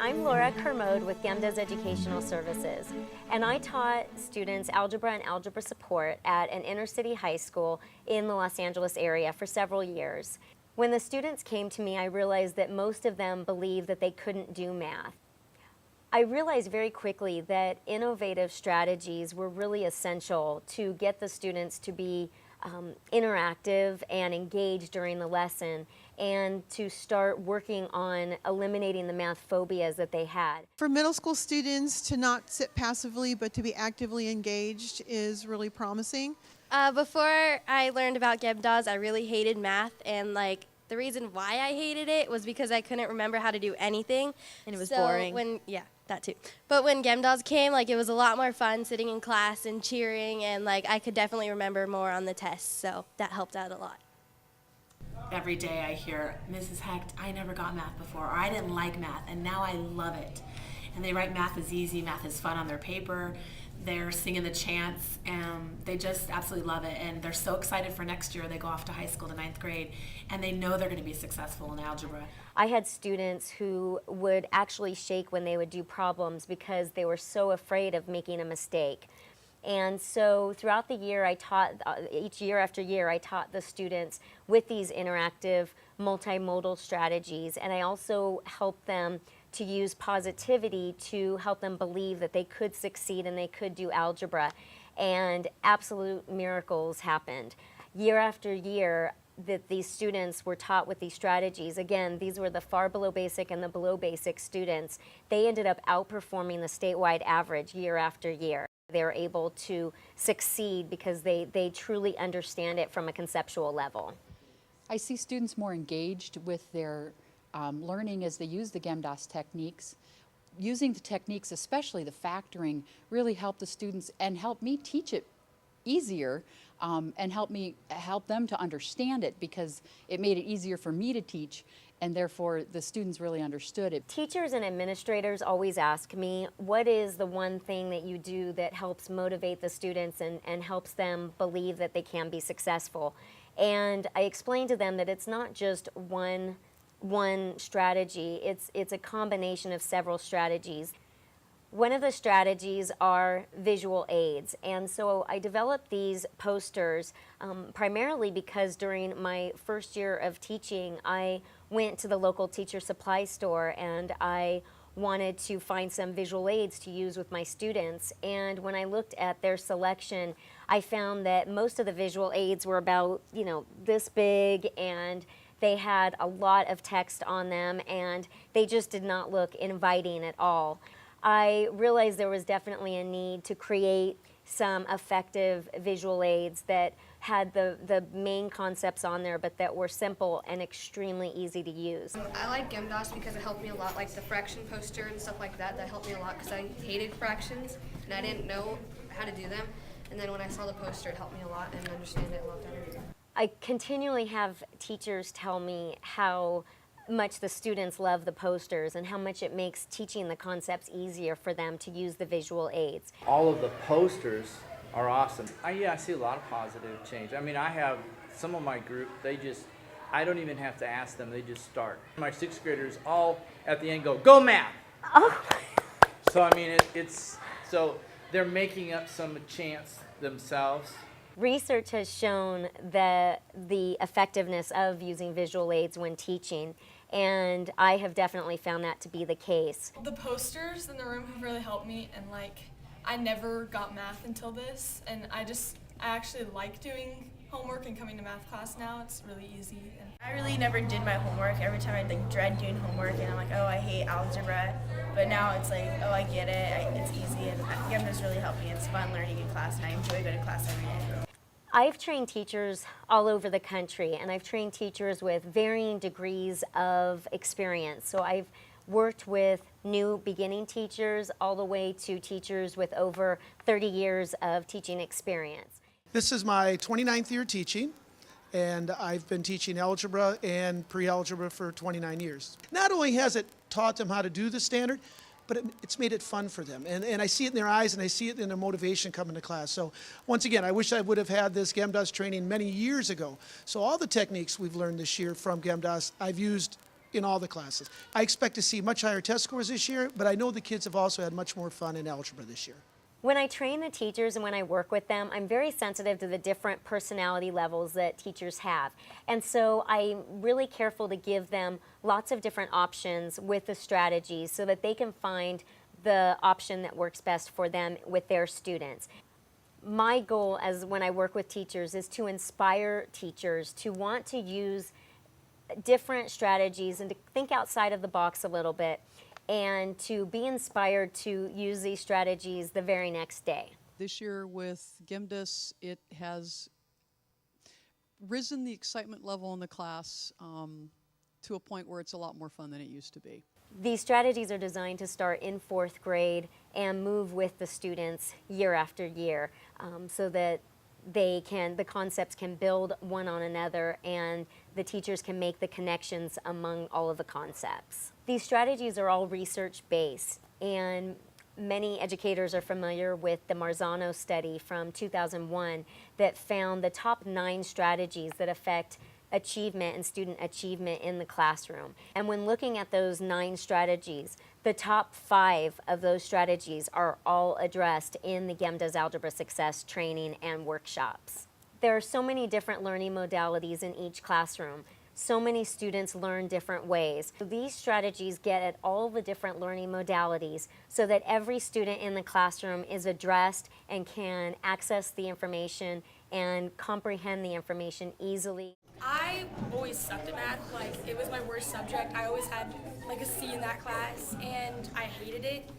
I'm Laura Kermode with GEMDAS Educational Services, and I taught students algebra and algebra support at an inner city high school in the Los Angeles area for several years. When the students came to me, I realized that most of them believed that they couldn't do math. I realized very quickly that innovative strategies were really essential to get the students to be interactive and engaged during the lesson, and to start working on eliminating the math phobias that they had. For middle school students to not sit passively but to be actively engaged is really promising. Before I learned about GEMDAS, I really hated math, and the reason why I hated it was because I couldn't remember how to do anything. And it was boring. That too. But when GEMDAS came, it was a lot more fun sitting in class and cheering, and I could definitely remember more on the tests, so that helped out a lot. Every day I hear, Mrs. Hecht, I never got math before, or I didn't like math, and now I love it. And they write math is easy, math is fun on their paper. They're singing the chants, and they just absolutely love it. And they're so excited for next year. They go off to high school, to 9th grade, and they know they're going to be successful in algebra. I had students who would actually shake when they would do problems because they were so afraid of making a mistake. And so throughout the year, I taught, each year after year, I taught the students with these interactive multimodal strategies, and I also helped them to use positivity to help them believe that they could succeed and they could do algebra. And absolute miracles happened. Year after year, that these students were taught with these strategies. Again, these were the far below basic and the below basic students. They ended up outperforming the statewide average year after year. They were able to succeed because they truly understand it from a conceptual level. I see students more engaged with their learning as they use the GEMDAS techniques. Using the techniques, especially the factoring, really helped the students and helped me teach it easier, and help them to understand it, because it made it easier for me to teach, and therefore the students really understood it. Teachers and administrators always ask me, what is the one thing that you do that helps motivate the students and helps them believe that they can be successful? And I explain to them that it's not just one strategy, it's a combination of several strategies. One of the strategies are visual aids, and so I developed these posters primarily because during my first year of teaching, I went to the local teacher supply store and I wanted to find some visual aids to use with my students. And when I looked at their selection, I found that most of the visual aids were about, this big, and they had a lot of text on them, and they just did not look inviting at all. I realized there was definitely a need to create some effective visual aids that had the main concepts on there, but that were simple and extremely easy to use. I like GEMDAS because it helped me a lot, like the fraction poster and stuff like that. That helped me a lot because I hated fractions and I didn't know how to do them. And then when I saw the poster, it helped me a lot and understand it a lot better. I continually have teachers tell me how much the students love the posters and how much it makes teaching the concepts easier for them to use the visual aids. All of the posters are awesome. I see a lot of positive change. I mean, I have some of my group, I don't even have to ask them, they just start. My 6th graders all at the end go math! Oh. So I mean, so they're making up some chants themselves. Research has shown the effectiveness of using visual aids when teaching, and I have definitely found that to be the case. The posters in the room have really helped me, and I never got math until this, and I actually like doing homework and coming to math class now. It's really easy. I really never did my homework. Every time I'd dread doing homework, and I'm like, oh, I hate algebra. But now it's like, oh, I get it. It's easy, and GEMDAS really helped me. It's fun learning in class, and I enjoy going to class every day. I've trained teachers all over the country, and I've trained teachers with varying degrees of experience. So I've worked with new beginning teachers all the way to teachers with over 30 years of teaching experience. This is my 29th year teaching, and I've been teaching algebra and pre-algebra for 29 years. Not only has it taught them how to do the standard, but it's made it fun for them. And I see it in their eyes, and I see it in their motivation coming to class. So once again, I wish I would have had this GEMDAS training many years ago. So all the techniques we've learned this year from GEMDAS, I've used in all the classes. I expect to see much higher test scores this year, but I know the kids have also had much more fun in algebra this year. When I train the teachers and when I work with them, I'm very sensitive to the different personality levels that teachers have. And so I'm really careful to give them lots of different options with the strategies so that they can find the option that works best for them with their students. My goal as when I work with teachers is to inspire teachers to want to use different strategies and to think outside of the box a little bit, and to be inspired to use these strategies the very next day. This year with GEMDAS, it has risen the excitement level in the class to a point where it's a lot more fun than it used to be. These strategies are designed to start in 4th grade and move with the students year after year so that the concepts can build one on another and the teachers can make the connections among all of the concepts. These strategies are all research-based, and many educators are familiar with the Marzano study from 2001 that found the top 9 strategies that affect achievement and student achievement in the classroom. And when looking at those 9 strategies, the top 5 of those strategies are all addressed in the GEMDAS Algebra Success training and workshops. There are so many different learning modalities in each classroom. So many students learn different ways. These strategies get at all the different learning modalities so that every student in the classroom is addressed and can access the information and comprehend the information easily. I always sucked at math. Like, it was my worst subject. I always had like a C in that class, and I hated it.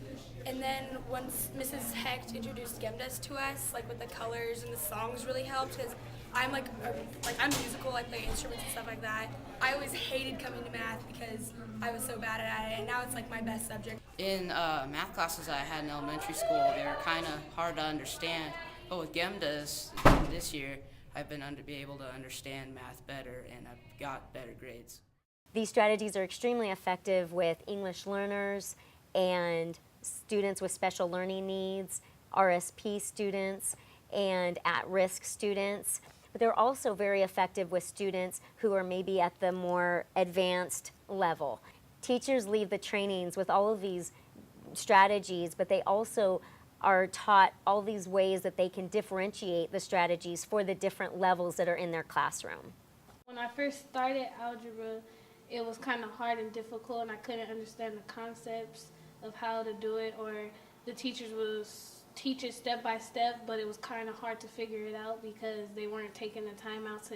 And then once Mrs. Hecht introduced GEMDAS to us, like with the colors and the songs really helped, because I'm I'm musical, I play instruments and stuff like that. I always hated coming to math because I was so bad at it, and now it's like my best subject. In math classes I had in elementary school, they were kind of hard to understand, but with GEMDAS this year, I've been able to understand math better, and I've got better grades. These strategies are extremely effective with English learners and students with special learning needs, RSP students, and at-risk students. But they're also very effective with students who are maybe at the more advanced level. Teachers leave the trainings with all of these strategies, but they also are taught all these ways that they can differentiate the strategies for the different levels that are in their classroom. When I first started algebra, it was kind of hard and difficult, and I couldn't understand the concepts of how to do it, or the teachers was teach it step by step, but it was kind of hard to figure it out because they weren't taking the time out to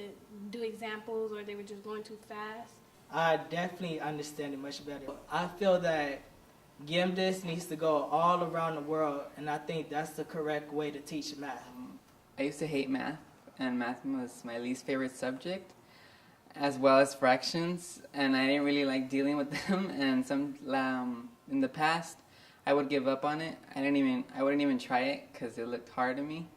do examples, or they were just going too fast. I definitely understand it much better. I feel that GEMDAS needs to go all around the world, and I think that's the correct way to teach math. I used to hate math, and math was my least favorite subject, as well as fractions, and I didn't really like dealing with them, and in the past, I would give up on it. I wouldn't even try it because it looked hard to me,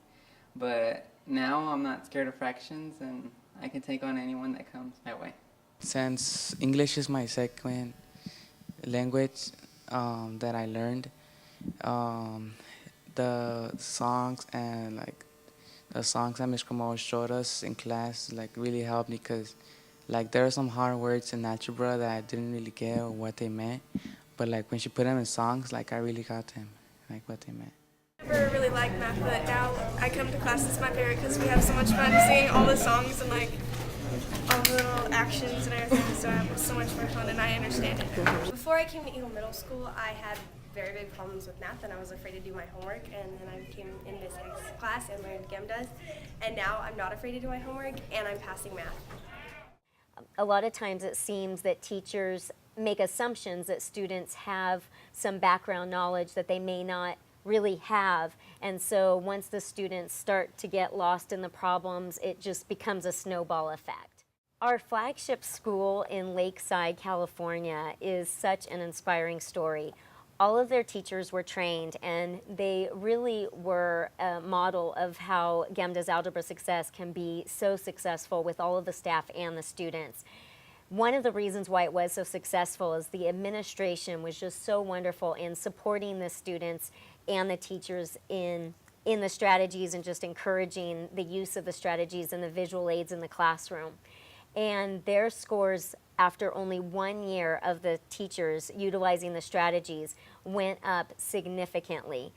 but now I'm not scared of fractions, and I can take on anyone that comes my way. Since English is my second language that I learned, the songs and the songs that Ms. Cramo showed us in class really helped me, because there are some hard words in algebra that I didn't really get or what they meant, but when she put them in songs, I really got them, what they meant. I never really liked math, but now I come to class, it's my favorite because we have so much fun singing all the songs and all the little actions and everything, so I have so much more fun and I understand it. Before I came to Eagle Middle School, I had very big problems with math and I was afraid to do my homework, and then I came in Miss Hecht's class and learned GEMDAS, and now I'm not afraid to do my homework and I'm passing math. A lot of times it seems that teachers make assumptions that students have some background knowledge that they may not really have, and so once the students start to get lost in the problems, it just becomes a snowball effect. Our flagship school in Lakeside, California is such an inspiring story. All of their teachers were trained, and they really were a model of how GEMDAS Algebra Success can be so successful with all of the staff and the students. One of the reasons why it was so successful is the administration was just so wonderful in supporting the students and the teachers in the strategies and just encouraging the use of the strategies and the visual aids in the classroom. and their scores after only 1 year of the teachers utilizing the strategies went up significantly.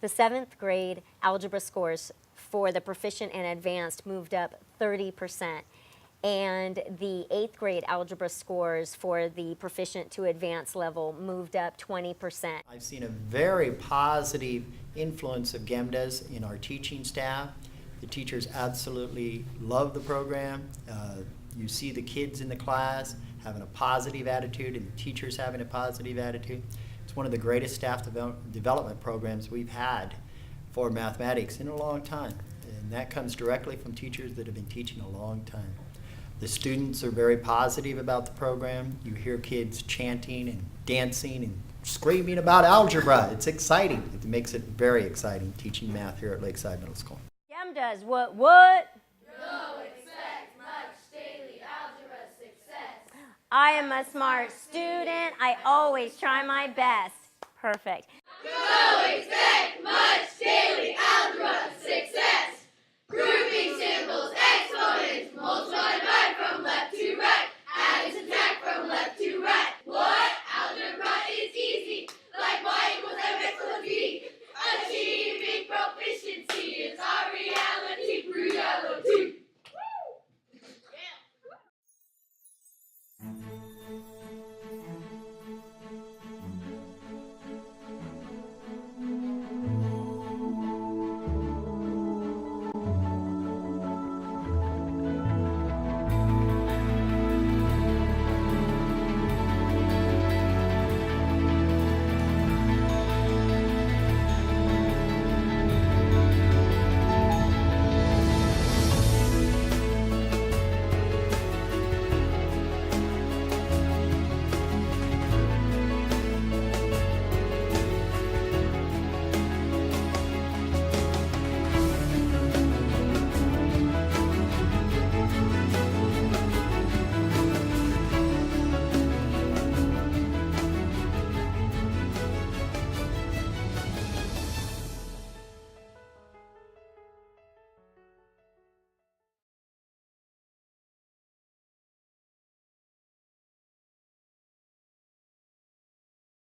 The 7th grade algebra scores for the proficient and advanced moved up 30%, and the 8th grade algebra scores for the proficient to advanced level moved up 20%. I've seen a very positive influence of GEMDAS in our teaching staff. The teachers absolutely love the program. You see the kids in the class having a positive attitude and the teachers having a positive attitude. It's one of the greatest staff development programs we've had for mathematics in a long time. And that comes directly from teachers that have been teaching a long time. The students are very positive about the program. You hear kids chanting and dancing and screaming about algebra. It's exciting. It makes it very exciting teaching math here at Lakeside Middle School. GEMDAS, what? Don't expect much daily algebra success. I am a smart student. I always try my best. Perfect. Don't expect much daily algebra